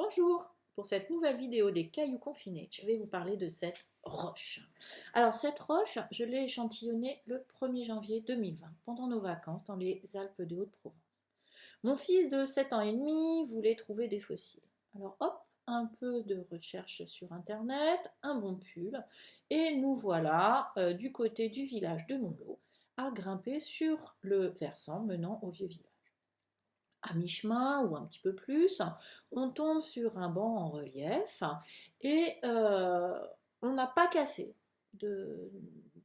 Bonjour, pour cette nouvelle vidéo des cailloux confinés, je vais vous parler de cette roche. Alors cette roche, je l'ai échantillonnée le 1er janvier 2020, pendant nos vacances dans les Alpes de Haute-Provence. Mon fils de 7 ans et demi voulait trouver des fossiles. Alors hop, un peu de recherche sur internet, un bon pull, et nous voilà du côté du village de Montlot, à grimper sur le versant menant au vieux village. À mi-chemin ou un petit peu plus, on tombe sur un banc en relief et on n'a pas cassé de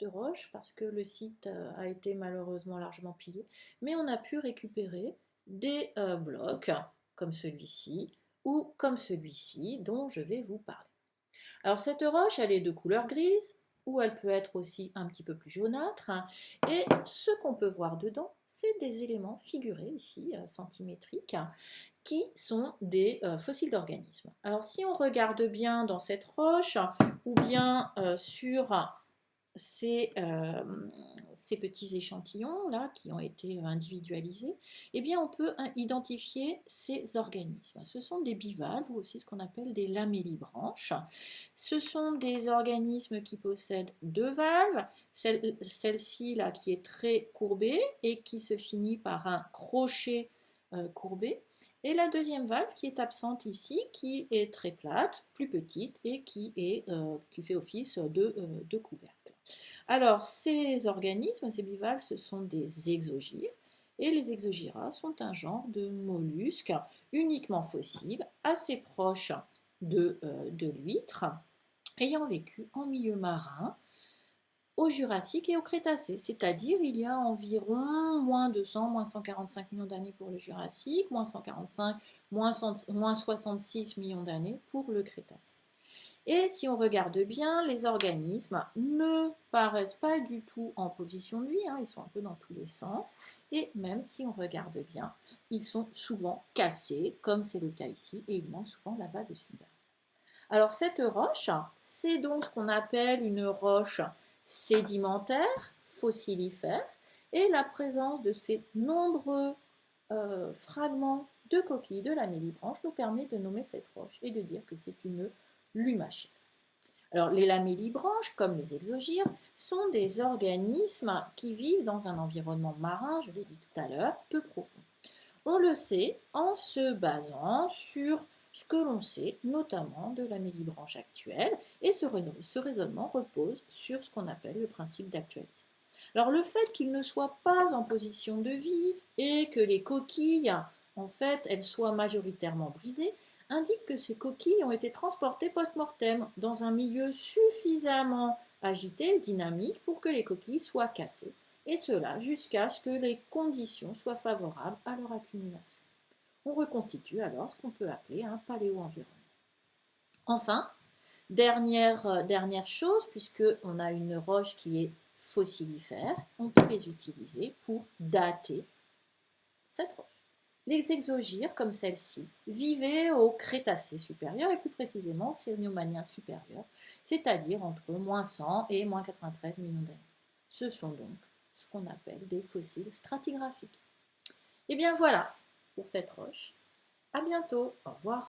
roche parce que le site a été malheureusement largement pillé, mais on a pu récupérer des blocs comme celui-ci ou comme celui-ci dont je vais vous parler. Alors cette roche, elle est de couleur grise, ou elle peut être aussi un petit peu plus jaunâtre. Et ce qu'on peut voir dedans, c'est des éléments figurés ici, centimétriques, qui sont des fossiles d'organismes. Alors si on regarde bien dans cette roche, ou bien sur ces petits échantillons là qui ont été individualisés, eh bien on peut identifier ces organismes. Ce sont des bivalves ou aussi ce qu'on appelle des lamellibranches. Ce sont des organismes qui possèdent deux valves, celle-ci là qui est très courbée et qui se finit par un crochet courbé. Et la deuxième valve qui est absente ici, qui est très plate, plus petite et qui fait office de couvercle. Alors, ces organismes, ces bivalves, ce sont des exogyres. Et les exogyra sont un genre de mollusques uniquement fossiles, assez proches de l'huître, ayant vécu en milieu marin, au Jurassique et au Crétacé, c'est-à-dire il y a environ moins 200, moins 145 millions d'années pour le Jurassique, moins 145, moins 66 millions d'années pour le Crétacé. Et si on regarde bien, les organismes ne paraissent pas du tout en position de vie, ils sont un peu dans tous les sens, et même si on regarde bien, ils sont souvent cassés, comme c'est le cas ici, et il manque souvent la valve supérieure. Alors cette roche, c'est donc ce qu'on appelle une roche sédimentaire, fossilifère, et la présence de ces nombreux fragments de coquilles de lamellibranche nous permet de nommer cette roche et de dire que c'est une lumachère. Alors les lamellibranches, comme les exogyres, sont des organismes qui vivent dans un environnement marin, je l'ai dit tout à l'heure, peu profond. On le sait en se basant sur ce que l'on sait, notamment de la mélibranche actuelle, et ce raisonnement repose sur ce qu'on appelle le principe d'actualité. Alors le fait qu'il ne soit pas en position de vie et que les coquilles, en fait, elles soient majoritairement brisées, indique que ces coquilles ont été transportées post-mortem dans un milieu suffisamment agité, dynamique, pour que les coquilles soient cassées, et cela jusqu'à ce que les conditions soient favorables à leur accumulation. On reconstitue alors ce qu'on peut appeler un paléo-environnement. Enfin, dernière chose, puisqu'on a une roche qui est fossilifère, on peut les utiliser pour dater cette roche. Les exogyres, comme celle-ci, vivaient au Crétacé supérieur, et plus précisément au Cénomanien supérieur, c'est-à-dire entre moins 100 et moins 93 millions d'années. Ce sont donc ce qu'on appelle des fossiles stratigraphiques. Et bien voilà pour cette roche. À bientôt. Au revoir.